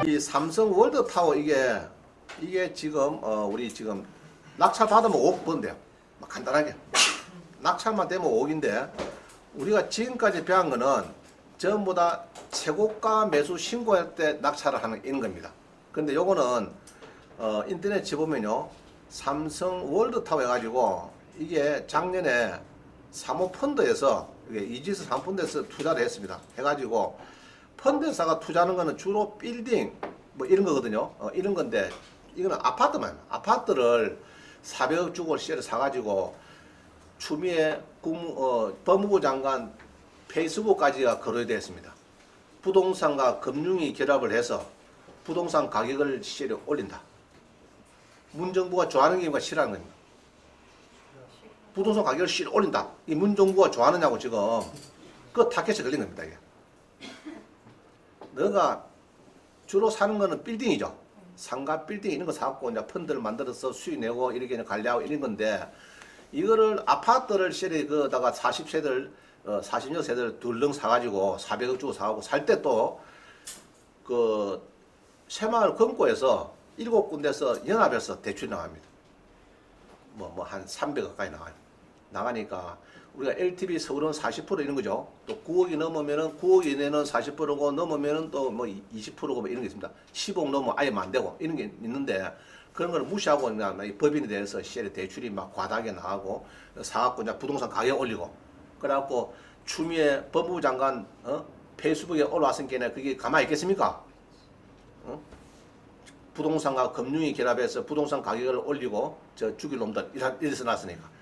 이 삼성 월드타워 이게 지금 우리 지금 낙찰 받으면 5억 번대요. 간단하게 낙찰만 되면 5억인데 우리가 지금까지 배운 거는 전부 다 최고가 매수 신고할 때 낙찰을 하는 이런 겁니다. 근데 요거는 인터넷 쳐보면요, 삼성 월드타워 해가지고 이게 작년에 사모펀드에서 이지스 사모펀드에서 투자를 했습니다. 해가지고 펀드사가 투자하는 거는 주로 빌딩 뭐 이런 거거든요. 이런 건데 이거는 아파트만, 아파트를 400억 주고 시를 사가지고 추미애 법무부 장관 페이스북까지가 거론이 되었습니다. 부동산과 금융이 결합을 해서 부동산 가격을 시를 올린다. 문정부가 좋아하는 게 싫어하는 겁니다. 부동산 가격을 시를 올린다. 이 문정부가 좋아하느냐고 지금 그 타켓에 걸린 겁니다. 이게. 너가 주로 사는 거는 빌딩이죠. 상가 빌딩 이런 거 사갖고 이제 펀드를 만들어서 수익 내고 이렇게 관리하고 이런 건데, 이거를 아파트를 시리 그다가 40세들 46세들 둘렁 사가지고 400억 주고 사가고 살 때 또 그 새마을 금고에서 7군데서 연합해서 대출이 나갑니다. 뭐 한 300억 가까이 나가니까 우리가 LTV 서울은 40% 이런 거죠. 또 9억이 넘으면은 9억 이내는 40%고 넘으면은 또 뭐 20%고 뭐 이런 게 있습니다. 10억 넘으면 아예 안 되고 이런 게 있는데, 그런 걸 무시하고 그냥 이 법인에 대해서 시에 대출이 막 과다하게 나가고 사갖고 이제 부동산 가격 올리고, 그래갖고 추미애 법무부 장관 페이스북에 올라왔으니까 그게 가만히 있겠습니까? 부동산과 금융이 결합해서 부동산 가격을 올리고 저 죽일 놈들 이래서 났으니까.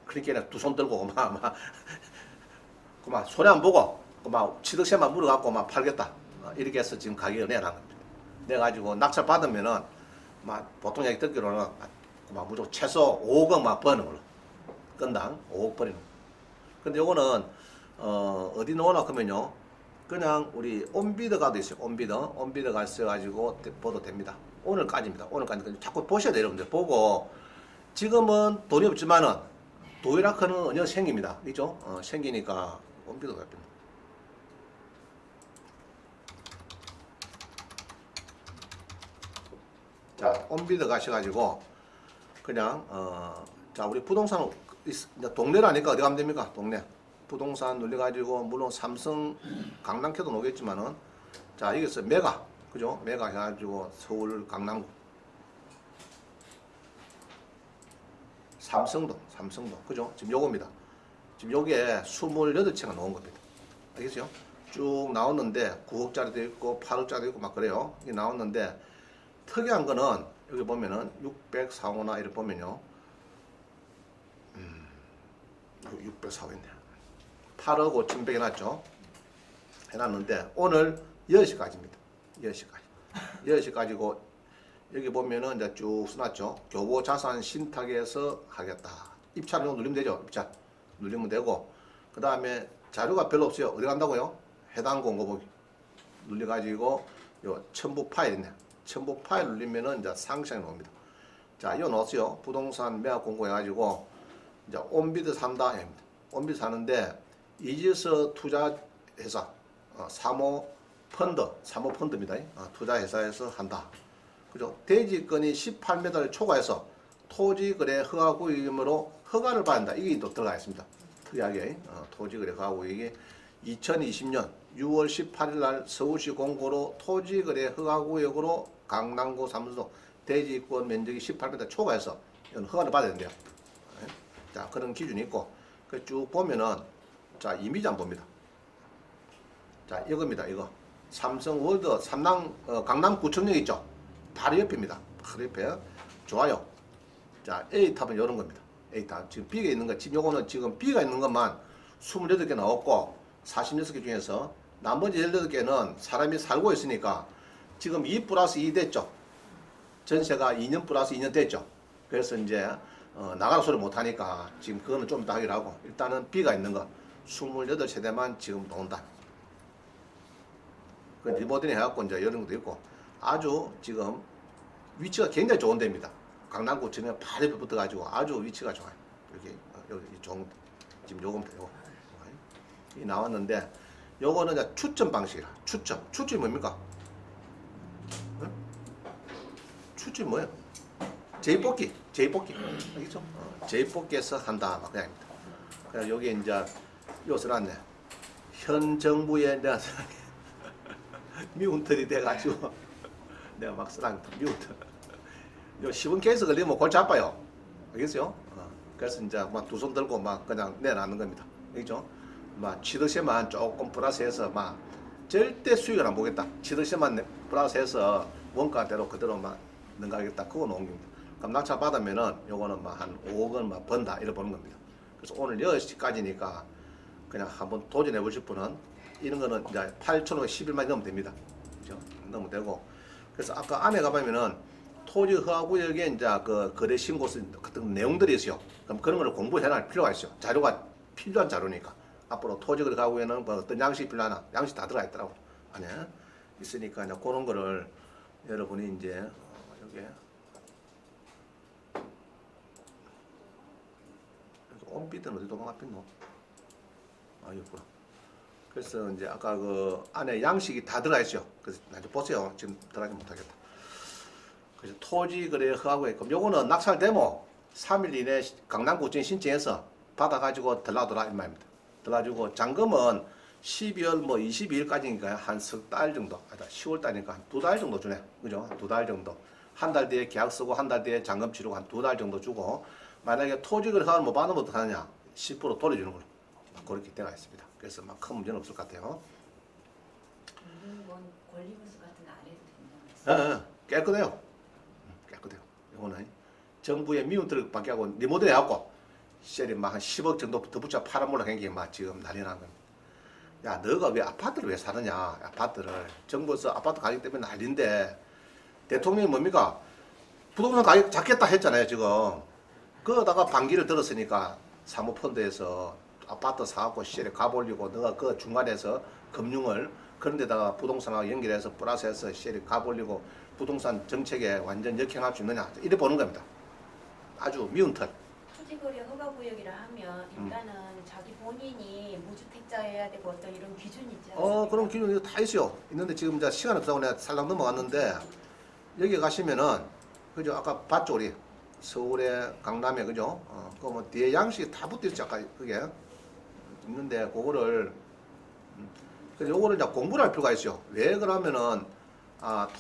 그러니까 두 손 들고 그만 손해 안 보고 그만 취득세만 물어갖고 막 팔겠다. 이렇게 해서 지금 가격을 내놓은 겁니다. 내가지고 낙찰 받으면은 막 보통 얘기 듣기로는 막 무조건 최소 5억 막 버는 걸로, 건당 5억 버리는 거. 근데 요거는 어디 넣어놔 그러면요, 그냥 우리 온비드가도 있어요. 온비드가 있어가지고 보도 됩니다. 오늘까지입니다. 오늘까지 자꾸 보셔야 돼요. 여러분들 보고, 지금은 돈이 없지만은 도이락하는 언제 생깁니다. 그죠? 생기니까 온비드가 됩니다. 자, 온비드 가셔가지고 그냥 자, 우리 부동산 동네라니까 어디 가면 됩니까? 동네 부동산 눌려가지고 물론 삼성 강남캐도 오겠지만은, 자, 여기서 메가, 그죠? 메가 해가지고 서울 강남구 삼성동, 그죠? 지금 요겁니다. 지금 요게 28채가 나온 겁니다. 알겠어요? 쭉 나왔는데 9억짜리도 있고 8억짜리도 있고 막 그래요. 이게 나왔는데, 특이한 거는 여기 보면은 604호나 이렇게 보면요, 604호인데 8억 5천 100 해놨죠. 해놨는데 오늘 10시까지입니다. 10시까지고 여기 보면은 이제 쭉 써놨죠. 교보자산 신탁에서 하겠다. 입찰 누르면 되죠. 입찰 누르면 되고, 그 다음에 자료가 별로 없어요. 어디 간다고요? 해당 공고보기 눌려가지고 요 첨부 파일이네. 첨부 파일 눌리면은 이제 상장이 나옵니다. 자, 이거 넣었어요. 부동산 매각 공고 해가지고 이제 온비드 산다. 온비드 사는데 이지스 투자회사 사모펀드입니다. 투자회사에서 한다. 그죠? 대지권이 18m를 초과해서 토지거래 허가구역이므로 허가를 받는다. 이게 또 들어가 있습니다. 특이하게 토지거래 허가구역이 2020년 6월 18일 날 서울시 공고로 토지거래 허가구역으로 강남구 사무소 대지권 면적이 18m 초과해서 허가를 받아야 된대요. 자, 그런 기준이 있고, 그 쭉 보면은, 자, 이미지 한번 봅니다. 자, 이겁니다. 이거 삼성 월드 강남구청역 있죠? 바로 옆입니다. 바로 옆에. 좋아요. 자, A탑은 이런 겁니다. A탑. 지금 B가 있는 거, 지금 요거는 지금 B가 있는 것만 28개 나왔고 46개 중에서 나머지 18개는 사람이 살고 있으니까 지금 2 플러스 2 됐죠. 전세가 2년 플러스 2년 됐죠. 그래서 이제 나가라 소리 못하니까 지금 그거는 좀 이따 하기로 하고, 일단은 B가 있는 거 28세대만 지금 나온다. 그 리모델링 해갖고 이제 이런 것도 있고, 아주 지금 위치가 굉장히 좋은 데입니다. 강남구청에 바로 옆에 붙어가지고 아주 위치가 좋아요. 여기 좋은, 지금 요겁니다. 이 나왔는데, 요거는 이제 추첨 방식이라. 추첨이 뭡니까? 수출 뭐예요? 제입뽑기, 제입뽑기, 알겠죠? 제입뽑기에서 한다, 막 그냥입니다. 그래서 여기 이제 요 써놨네. 현 정부의 내가 미운털이 돼가지고 내가 막 써놨다. 미운털. 요 시범 케이스 걸리면 골치 아파요. 알겠어요? 그래서 이제 막 두 손 들고 막 그냥 내놨는 겁니다. 알겠죠? 막 취득세만 조금 플러스해서 막 절대 수익을 안 보겠다. 취득세만 플러스해서 원가대로 그대로 막 넘가겠다. 그거 놓은 겁니다. 그럼 낙찰 받으면은 요거는 막 한 5억은 막 번다 이래 보는 겁니다. 그래서 오늘 10시까지니까 그냥 한번 도전해 보실 분은 이런 거는 이제 8,511만 넣으면 됩니다. 그죠? 넣으면 되고. 그래서 아까 안에 가보면은 토지 허가구역에 이제 그 거래 신고 같은 내용들이 있어요. 그럼 그런 걸 공부해 놔 필요가 있어요. 자료가 필요한 자료니까. 앞으로 토지 거래 가구에는 뭐 어떤 양식이 필요하나 양식 다 들어가 있더라고. 아니 있으니까 이제 그런 거를 여러분이 이제 여기에 온빛은 어디 도망갔노? 아, 여기구나. 그래서 이제 아까 그 안에 양식이 다 들어가 있죠. 그래서 나중에 보세요. 지금 들어가지 못하겠다. 그래서 토지 거래 허가구에 그럼 요거는 낙찰 데모 3일 이내 강남구청에 신청해서 받아가지고 들라더라 이 말입니다. 들라주고 잔금은 12월 뭐 22일까지니까 한 석 달 정도, 10월 달이니까 한 2달 정도 주네. 그죠? 2달 정도. 한 달 뒤에 계약 쓰고 한 달 뒤에 잔금 치르고 한 2달 정도 주고 만약에 토지 거래 허가를 못 받으면 어떡하느냐? 10% 돌려주는 걸로. 그렇게 되어 있습니다. 그래서 막 큰 문제는 없을 것 같아요. 권리분수 같은 거 안 해도 된다고 했어요. 깨끗해요. 깨끗해요. 이거는 정부의 미운털을 받게 하고 리모델 해갖고 셀이 막 한 10억 정도 더 붙여 팔아먹으려고 한게 막 지금 난리 난 겁니다. 야, 너가 왜 아파트를 왜 사느냐? 아파트를. 정부에서 아파트 가격 때문에 난리인데 대통령이 뭡니까? 부동산 가격 잡겠다 했잖아요, 지금. 그러다가 반기를 들었으니까 사모펀드에서 아파트 사갖고 시절에 가볼리고 너가 그 중간에서 금융을 그런 데다가 부동산하고 연결해서 플러스해서 시절에 가볼리고 부동산 정책에 완전 역행할 수 있느냐 이래 보는 겁니다. 아주 미운 털. 토지거래 허가구역이라 하면 일단은 자기 본인이 무주택자여야 되고 어떤 이런 기준이 있지 않습니까? 그런 기준이 다 있어요. 있는데 지금 이제 시간 없다고 내가 살짝 넘어갔는데 여기 가시면은 그죠? 아까 봤죠 우리 서울에 강남에 그죠? 그 뭐 뒤에 양식이 다 붙어 있죠. 아까 그게 있는데 그거를 그래서 요거를 이제 공부를 할 필요가 있어요. 왜 그러면은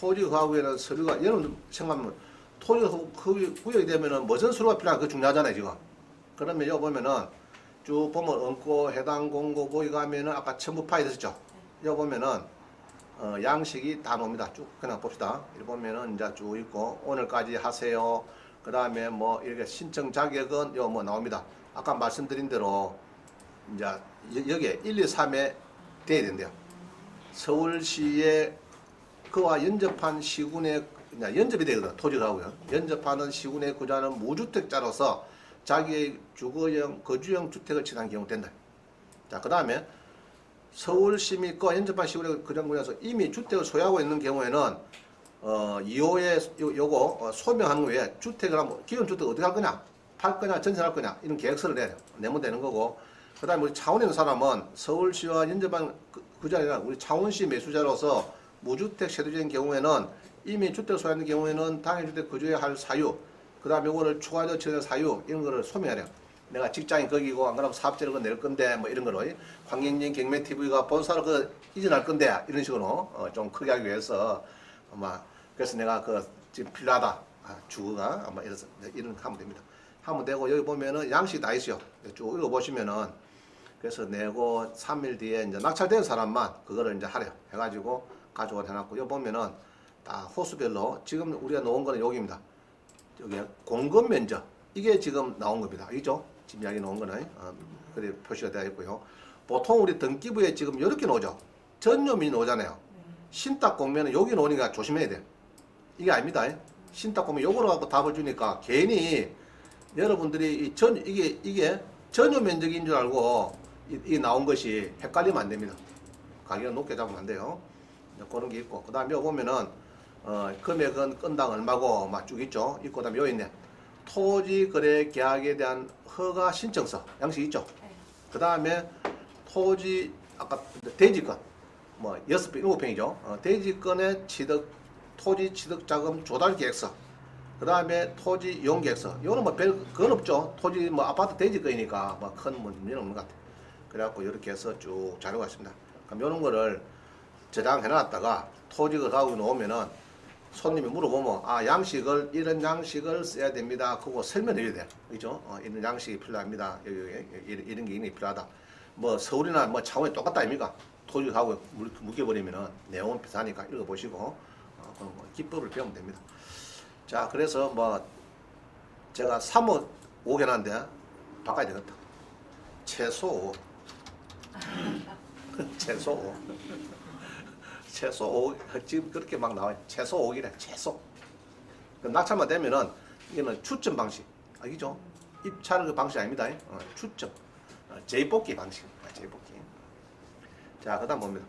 토지 허가구역에는 서류가 여러분 생각하면 토지 구역이 되면은 무슨 서류가 필요한가 그거 중요하잖아요 지금. 그러면 여기 보면은 쭉 보면 얹고 해당 공고 보기 가면은 아까 첨부 파일 있었죠. 여기 보면은 양식이 다 나옵니다. 쭉 그냥 봅시다. 이렇게 보면은 이제 쭉 있고 오늘까지 하세요. 그 다음에 뭐 이렇게 신청 자격은 요 뭐 나옵니다. 아까 말씀드린 대로 이제 여기에 1, 2, 3에 돼야 된대요. 서울시에 그와 연접한 시군에 연접이 되거든. 토지가고요. 연접하는 시군에 거주하는 무주택자로서 자기의 주거형 거주형 주택을 취득한 경우 된다. 자, 그 다음에 서울시 및 그 연접한 시군에 거주하는 곳에서 이미 주택을 소유하고 있는 경우에는 2호에 요거 소명하는 후에 주택을 하면 기존 주택 어떻게 할 거냐? 팔 거냐? 전세할 거냐? 이런 계획서를 내면 되는 거고. 그 다음에 우리 창원에 있는 사람은 서울시와 연접한 그 자리나 우리 창원시 매수자로서 무주택 세대주인 경우에는 이미 주택 소유하는 경우에는 당해주택 거주해야 할 사유, 그 다음에 요거를 추가적으로 처리할 사유 이런 거를 소명해야 돼요. 내가 직장인 거기고 안 그러면 사업자를 낼 건데 뭐 이런 거로 환경진 경매TV가 본사를 그 이전할 건데 이런 식으로 좀 크게 하기 위해서 아마 그래서 내가 그 지금 필요하다 주거가 아마 이런 하면 됩니다. 하면 되고 여기 보면은 양식이 다 있어요. 쭉 읽어보시면은 그래서 내고 3일 뒤에 이제 낙찰된 사람만 그거를 이제 하래요. 해가지고 가져와 해놨고 여기 보면은 다 호수별로 지금 우리가 놓은 거는 여기입니다. 여기 공급 면적 이게 지금 나온 겁니다. 알죠? 지금 이야기 놓은 거는 그래 표시가 되어 있고요. 보통 우리 등기부에 지금 이렇게 놓죠. 전유민이 놓잖아요. 신탁 공면은 여기 놓으니까 조심해야 돼요. 이게 아닙니다. 신탁 공면 요거로 갖고 답을 주니까 괜히 여러분들이 이게 전유 면적인 줄 알고 이 나온 것이 헷갈리면 안 됩니다. 가격을 높게 잡으면 안 돼요. 그런 게 있고 그 다음에 여기 보면은 금액은 건당 얼마고 막 쭉 있죠. 있고 그다음에 여기 있네. 토지 거래 계약에 대한 허가 신청서 양식 있죠. 그 다음에 토지 아까 대지권 뭐 6평 7평이죠. 대지권의 취득 토지 취득 자금 조달 계획서 그 다음에 토지 이용 계획서. 이거는 뭐 별 그건 없죠. 토지 뭐 아파트 대지 거니까 뭐 큰 문제는 없는 것 같아요. 그래갖고 이렇게 해서 쭉 자료가 있습니다. 그럼 이런 거를 저장해 놨다가 토지가 가고 나오면은 손님이 물어보면 아 양식을 이런 양식을 써야 됩니다. 그거 설명해줘야 돼요. 그죠? 이런 양식이 필요합니다. 이런 게 필요하다. 뭐 서울이나 뭐 창원이 똑같다 아닙니까? 토지 가고 묶여버리면은 내용은 비슷하니까 읽어보시고 그런 거 기법을 배우면 됩니다. 자 그래서 뭐 제가 3호 5개나인데 바꿔야 되겠다. 최소 5. 최소 5. 최소 5. 지금 그렇게 막 나와요. 최소 5기래. 최소. 그 낙찰만 되면은 이거는 추첨 방식. 알겠죠? 입찰 그 방식 아닙니다. 추첨. 재뽑기 방식. 재뽑기. 자, 그 다음 봅니다.